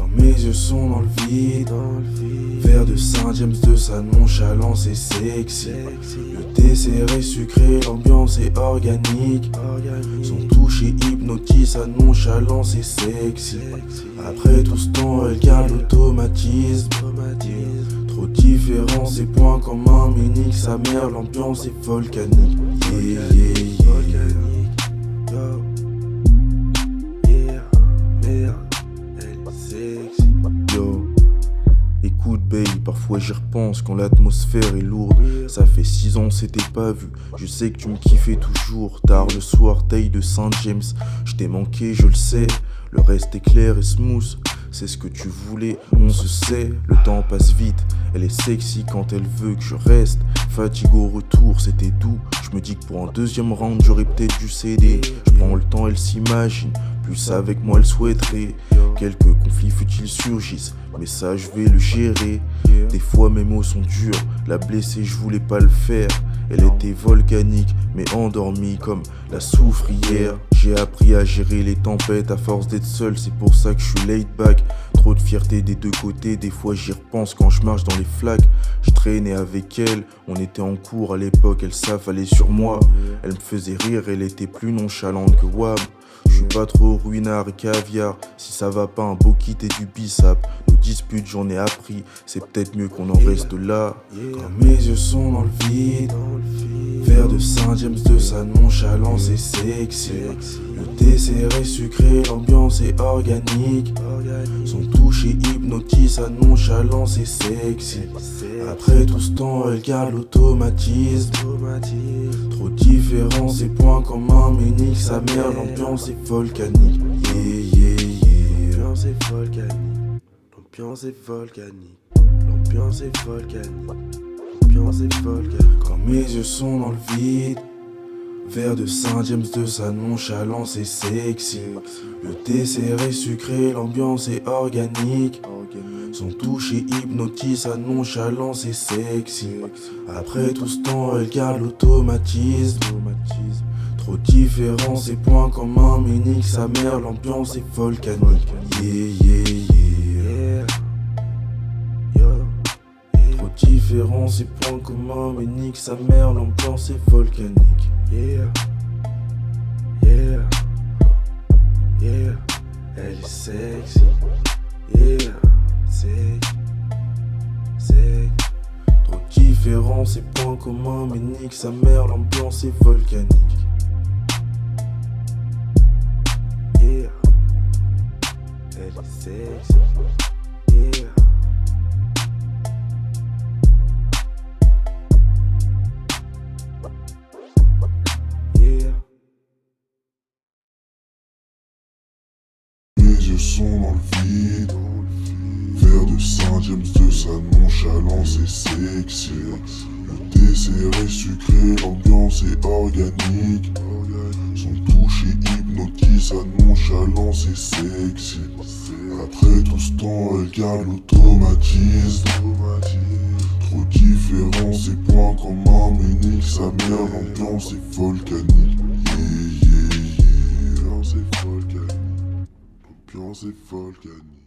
Quand mes yeux sont dans le vide, verre de Saint-James de sa nonchalance est sexy. Le thé serré sucré, l'ambiance est organique. Son touche hypnotise, sa nonchalance est sexy. Après tout ce temps, elle garde l'automatisme. Trop différent, ses points communs, mais nique sa mère, l'ambiance est volcanique. Yeah, yeah, yeah. Yo, écoute babe, parfois j'y repense quand l'atmosphère est lourde. Ça fait 6 ans c'était pas vu, je sais que tu me kiffais toujours. Tard le soir, taille de Saint-James, je t'ai manqué, je le sais. Le reste est clair et smooth, c'est ce que tu voulais, on se sait. Le temps passe vite, elle est sexy quand elle veut que je reste. Fatigue au retour, c'était doux. Je me dis que pour un deuxième round j'aurais peut-être dû céder. Je prends le temps, elle s'imagine, plus avec moi elle souhaiterait. Quelques conflits futiles surgissent, mais ça je vais le gérer. Des fois mes mots sont durs, la blessée je voulais pas le faire. Elle était volcanique, mais endormie comme la soufrière. J'ai appris à gérer les tempêtes à force d'être seul, c'est pour ça que je suis laid back. Trop de fierté des deux côtés, des fois j'y repense quand je marche dans les flaques. Je traînais avec elle, on était en cours à l'époque, elle s'affalait sur moi. Elle me faisait rire, elle était plus nonchalante que Wam. Je suis pas trop ruinard et caviar, si ça va pas un beau kit et du bissap. Nos disputes j'en ai appris, c'est peut-être mieux qu'on en reste là. Quand mes yeux sont dans le vide, verre de Saint-James de sa nonchalance est sexy. Le thé serré sucré, l'ambiance est organique. Son touche hypnotise, sa nonchalance est sexy. Après tout ce temps, elle garde l'automatisme. Trop différent, ses points communs, mais nique sa mère, l'ambiance est volcanique. Yeah, yeah, yeah. L'ambiance est volcanique. L'ambiance est volcanique. L'ambiance est volcanique. L'ambiance est volcanique. Quand mes yeux sont dans le vide, verre de Saint-James de sa nonchalance est sexy. Le thé serré sucré, l'ambiance est organique. Son touche hypnotise, sa nonchalance est sexy. Après tout ce temps, elle garde l'automatisme. Trop différent, ses points communs, mais nique sa mère, l'ambiance est volcanique. Yeah, yeah, yeah. Trop différent, ses points communs, mais nique sa mère, l'ambiance est volcanique. Yeah, yeah, yeah. Elle est sexy. Yeah, c'est trop différent, ses points communs, mais nique sa mère, l'ambiance est volcanique. Yeah, elle est sexy. Yeah. Mes yeux sont dans le vide, verre de Saint-James de sa nonchalance est sexy. Le thé serré sucré, l'ambiance est organique. Son touche hypnotise, sa nonchalance est sexy. Après tout ce temps, elle garde l'automatisme. Trop différent, ses points communs, mais nique sa mère, l'ambiance est volcanique. Yeah, yeah, yeah. L'ambiance est volcanique. L'ambiance est volcanique.